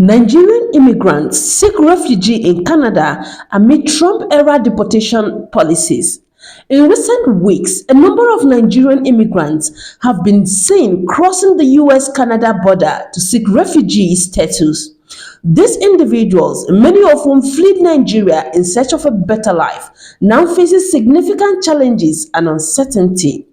Nigerian immigrants seek refugee in Canada amid Trump-era deportation policies. In recent weeks, a number of Nigerian immigrants have been seen crossing the US-Canada border to seek refugee status. These individuals, many of whom fled Nigeria in search of a better life, now faces significant challenges and uncertainty.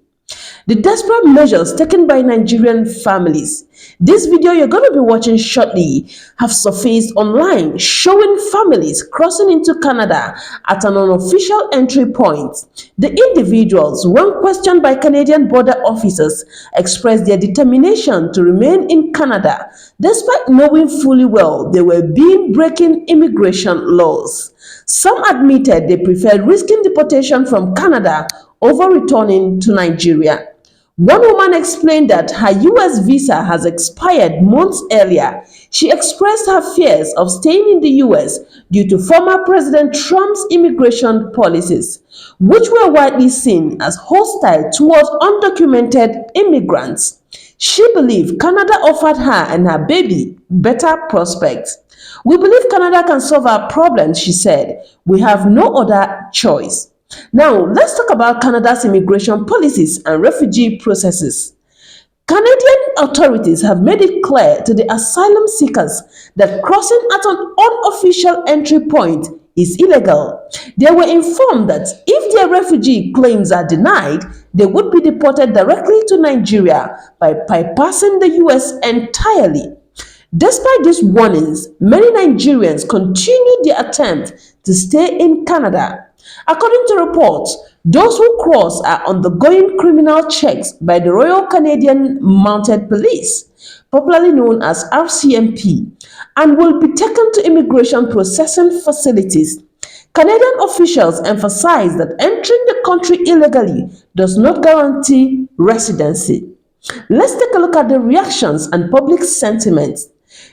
The desperate measures taken by Nigerian families. This video you're going to be watching shortly have surfaced online showing families crossing into Canada at an unofficial entry point. The individuals, when questioned by Canadian border officers, expressed their determination to remain in Canada despite knowing fully well they were breaking immigration laws. Some admitted they preferred risking deportation from Canada over returning to Nigeria. One woman explained that her US visa has expired months earlier. She expressed her fears of staying in the US due to former President Trump's immigration policies, which were widely seen as hostile towards undocumented immigrants. She believed Canada offered her and her baby better prospects. "We believe Canada can solve our problems," she said. "We have no other choice." Now, let's talk about Canada's immigration policies and refugee processes. Canadian authorities have made it clear to the asylum seekers that crossing at an unofficial entry point is illegal. They were informed that if their refugee claims are denied, they would be deported directly to Nigeria by bypassing the US entirely. Despite these warnings, many Nigerians continue their attempt to stay in Canada. According to reports, those who cross are undergoing criminal checks by the Royal Canadian Mounted Police, popularly known as RCMP, and will be taken to immigration processing facilities. Canadian officials emphasize that entering the country illegally does not guarantee residency. Let's take a look at the reactions and public sentiments.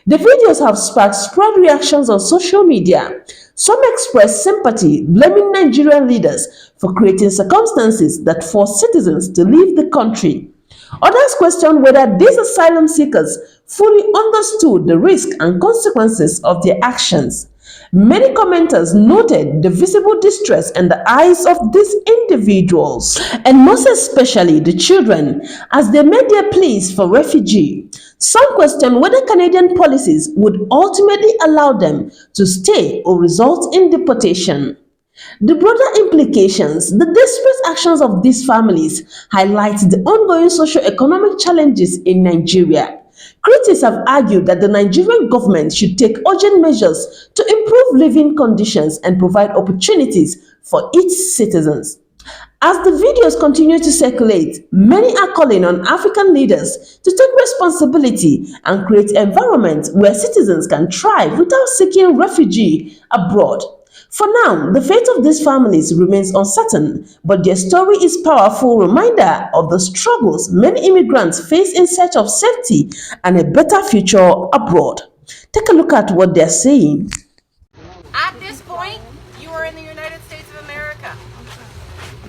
The videos have sparked spread reactions on social media. Some express sympathy, blaming Nigerian leaders for creating circumstances that force citizens to leave the country. Others question whether these asylum seekers fully understood the risk and consequences of their actions. Many commenters noted the visible distress in the eyes of these individuals, and most especially the children, as they made their pleas for refugee. Some question whether Canadian policies would ultimately allow them to stay or result in deportation. The broader implications, the desperate actions of these families highlight the ongoing socio-economic challenges in Nigeria. Critics have argued that the Nigerian government should take urgent measures to improve living conditions and provide opportunities for its citizens. As the videos continue to circulate, many are calling on African leaders to take responsibility and create environments where citizens can thrive without seeking refuge abroad. For now, the fate of these families remains uncertain, but their story is a powerful reminder of the struggles many immigrants face in search of safety and a better future abroad. Take a look at what they're saying. At this point, you are in the United States of America.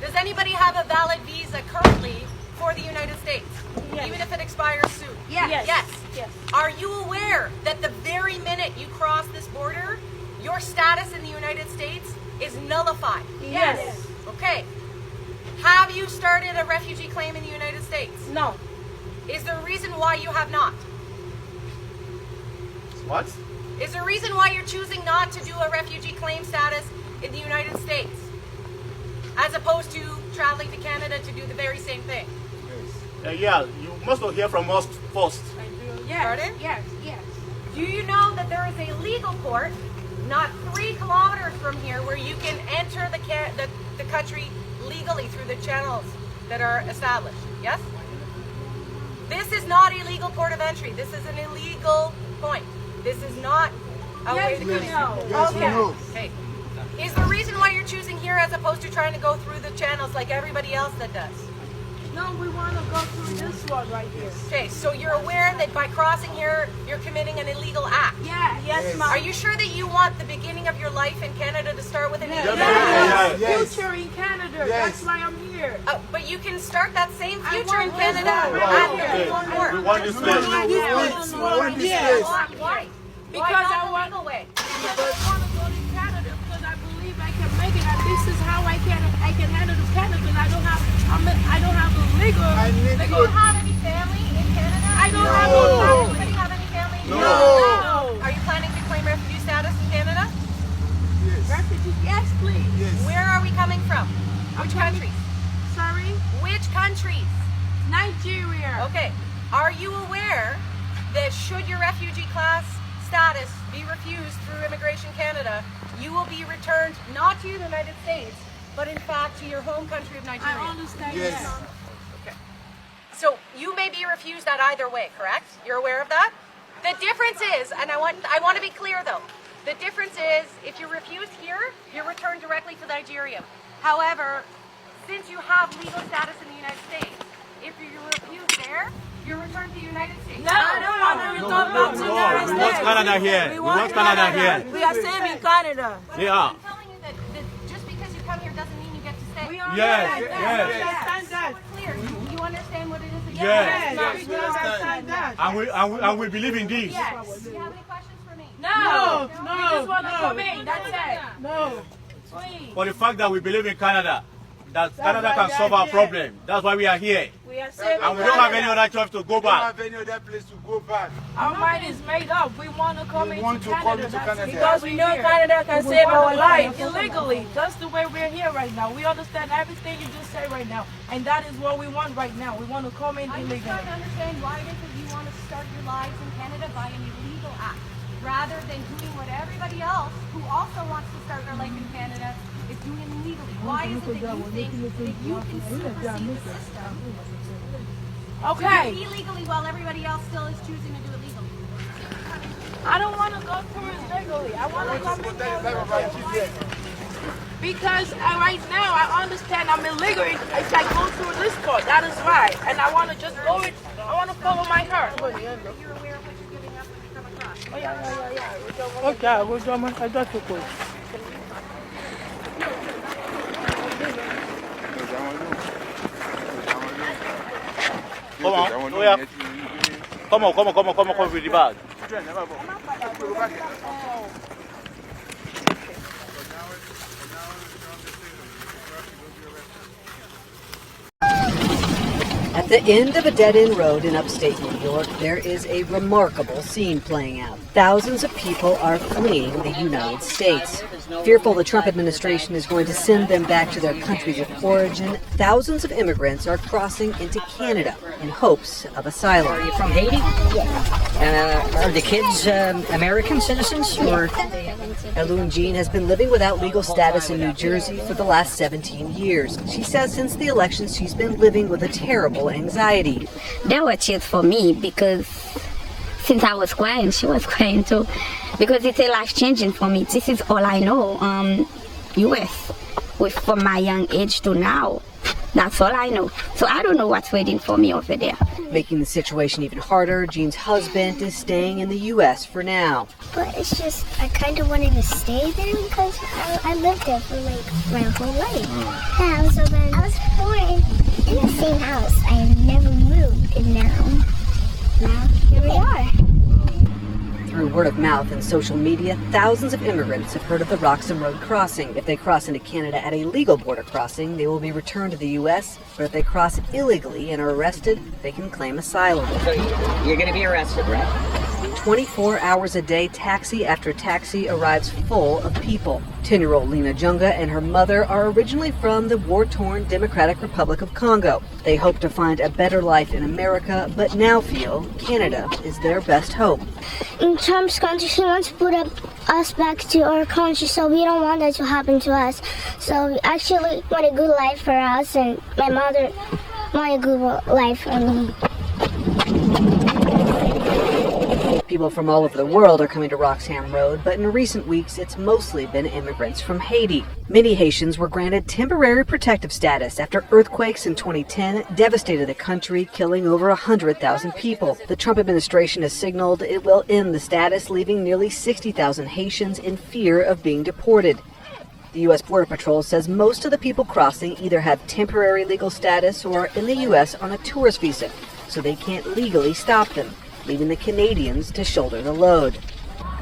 Does anybody have a valid visa currently for the United States? Yes. Even if it expires soon? Yes. Yes. Are you aware that the very minute you cross this border, your status in the United States is nullified? Yes. Okay. Have you started a refugee claim in the United States? No. Is there a reason why you have not? What? Is there a reason why you're choosing not to do a refugee claim status in the United States, as opposed to traveling to Canada to do the very same thing? Yeah, you must not hear from us first. Yes. Pardon? Yes. Do you know that there is a legal port not 3 kilometers from here where you can enter the country legally through the channels that are established? Yes? This is not a legal port of entry. This is an illegal point. This is not a way to come in. Yes, we know. Okay. Is the reason why you're choosing here as opposed to trying to go through the channels like everybody else that does? No, we want to go through this one right here. Okay, so you're aware that by crossing here, you're committing an illegal act? Yes, ma'am. Are you sure that you want the beginning of your life in Canada to start with an illegal Yes. act? Yes. Future in Canada. Yes. That's why I'm here. But you can start that same future in want Canada this one. at Okay. your legal port. We want this place. Yes. Why? Because not I the want legal way? because I want to go to Canada because I believe I can make it, and this is how I can handle the Canada. Because I don't have a legal. Do you have any family in Canada? I don't have Does a family. anybody have any family? No. Are you planning to claim refugee status in Canada? Refugee, yes, please. Where are we coming from? Which countries? Sorry, Which countries? Nigeria. Okay. Are you aware that should your refugee class status be refused through Immigration Canada, you will be returned not to the United States, but in fact to your home country of Nigeria? I understand. Yes. That. Okay. So you may be refused that either way, correct? You're aware of that? The difference is, and I want to be clear though, the difference is if you're refused here, you're returned directly to Nigeria. However, since you have legal status in the United States, if you're refused there, you're returned to the United States. No, I don't want to return back to the United We want States. Canada here. We want Canada here. We are saving Canada. Yeah. I'm telling you that just because you come here doesn't mean you get to stay. We Yes, understand that. yes. We understand that. We're clear. You understand what it is that Yes. We understand that. And we believe in this. Yes. Do you have any questions for me? No, we just want to come in. That's it. No. Please. For the fact that we believe in Canada, that Canada can solve our problem. That's why we are here. We are saving And we don't have any Canada. other choice to go don't back. have any other place to go back. Our mind is made up. We want to come We into want to Canada. come into That's Canada. because we know Canada can save our life illegally. That's the way we're here right now. We understand everything you just said right now. And that is what we want right now. We want to come in I'm just illegally. trying to understand why it is that you want to start your lives in Canada by an illegal act, rather than doing what everybody else who also wants to start their life in Canada is doing illegally. Why is it that you think that you can supersede the system to Okay. do it illegally while everybody else still is choosing to do it legally? I don't want to go through it legally. I want to come in here. Because right now I understand I'm illegal if I go through this part. That is right. And I want to just go it. I want to follow my heart. You're aware of what you're giving up when you come across. Oh, yeah. Okay, we'll go. I got to go. Come on. Oh, yeah. Come on with the bag. At the end of a dead-end road in upstate New York, there is a remarkable scene playing out. Thousands of people are fleeing the United States. Fearful the Trump administration is going to send them back to their countries of origin, thousands of immigrants are crossing into Canada in hopes of asylum. Are you from Haiti? Yeah. Are the kids American citizens? Or Eloon Jean has been living without legal status in New Jersey for the last 17 years. She says since the election, she's been living with a terrible anxiety. They were tears for me because since I was crying, she was crying too. Because it's a life changing for me. This is all I know. US, from my young age to now. That's all I know. So I don't know what's waiting for me over there. Making the situation even harder, Jean's husband is staying in the U.S. for now. But it's just, I kind of wanted to stay there because I lived there for like my whole life. Yeah, so then I was born in the same house. I never moved, and now here we are. Through word of mouth and social media, thousands of immigrants have heard of the Roxham Road crossing. If they cross into Canada at a legal border crossing, they will be returned to the U.S., but if they cross illegally and are arrested, they can claim asylum. so you're going to be arrested, right? 24 hours a day, taxi after taxi arrives full of people. 10-year-old Lena Junga and her mother are originally from the war-torn Democratic Republic of Congo. They hope to find a better life in America, but now feel Canada is their best hope. In Trump's country, he wants to put us back to our country, so we don't want that to happen to us. So we actually want a good life for us, and my mother want a good life for me. People from all over the world are coming to Roxham Road, but in recent weeks it's mostly been immigrants from Haiti. Many Haitians were granted temporary protective status after earthquakes in 2010 devastated the country, killing over 100,000 people. The Trump administration has signaled it will end the status, leaving nearly 60,000 Haitians in fear of being deported. The U.S. Border Patrol says most of the people crossing either have temporary legal status or are in the U.S. on a tourist visa, so they can't legally stop them, leaving the Canadians to shoulder the load.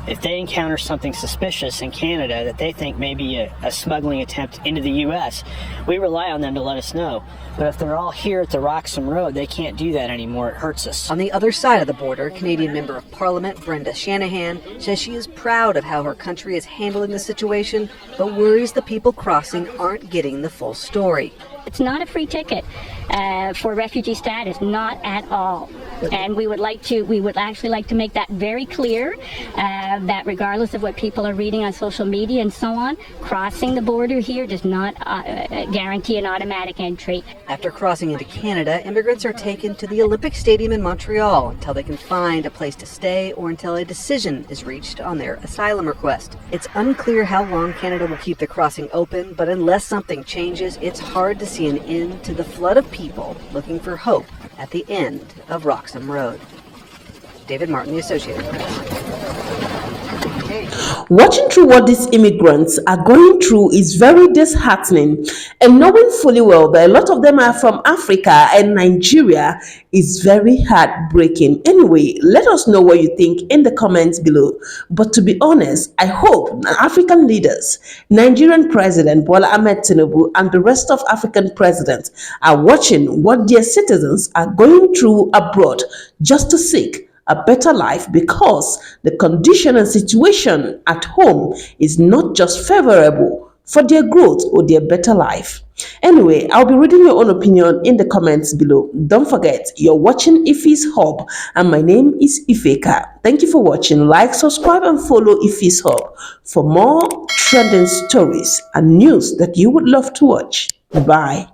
if they encounter something suspicious in Canada that they think may be a smuggling attempt into the U.S., we rely on them to let us know. But if they're all here at the Roxham Road, they can't do that anymore. It hurts us. On the other side of the border, Canadian Member of Parliament Brenda Shanahan says she is proud of how her country is handling the situation, but worries the people crossing aren't getting the full story. It's not a free ticket for refugee status, not at all. And we would actually like to make that very clear, that regardless of what people are reading on social media and so on, crossing the border here does not guarantee an automatic entry. After crossing into Canada, immigrants are taken to the Olympic Stadium in Montreal until they can find a place to stay or until a decision is reached on their asylum request. It's unclear how long Canada will keep the crossing open, but unless something changes, it's hard to see an end to the flood of people looking for hope at the end of Roxham Road. David Martin, The Associated Press. Watching through what these immigrants are going through is very disheartening, and knowing fully well that a lot of them are from Africa and Nigeria is very heartbreaking. Anyway, let us know what you think in the comments below. But to be honest, I hope African leaders, Nigerian President Bola Ahmed Tinubu and the rest of African presidents are watching what their citizens are going through abroad just to seek a better life, because the condition and situation at home is not just favorable for their growth or their better life. Anyway, I'll be reading your own opinion in the comments below. Don't forget, you're watching Ife's Hub and my name is Ifeka. Thank you for watching. Like, subscribe and follow Ife's Hub for more trending stories and news that you would love to watch. Bye.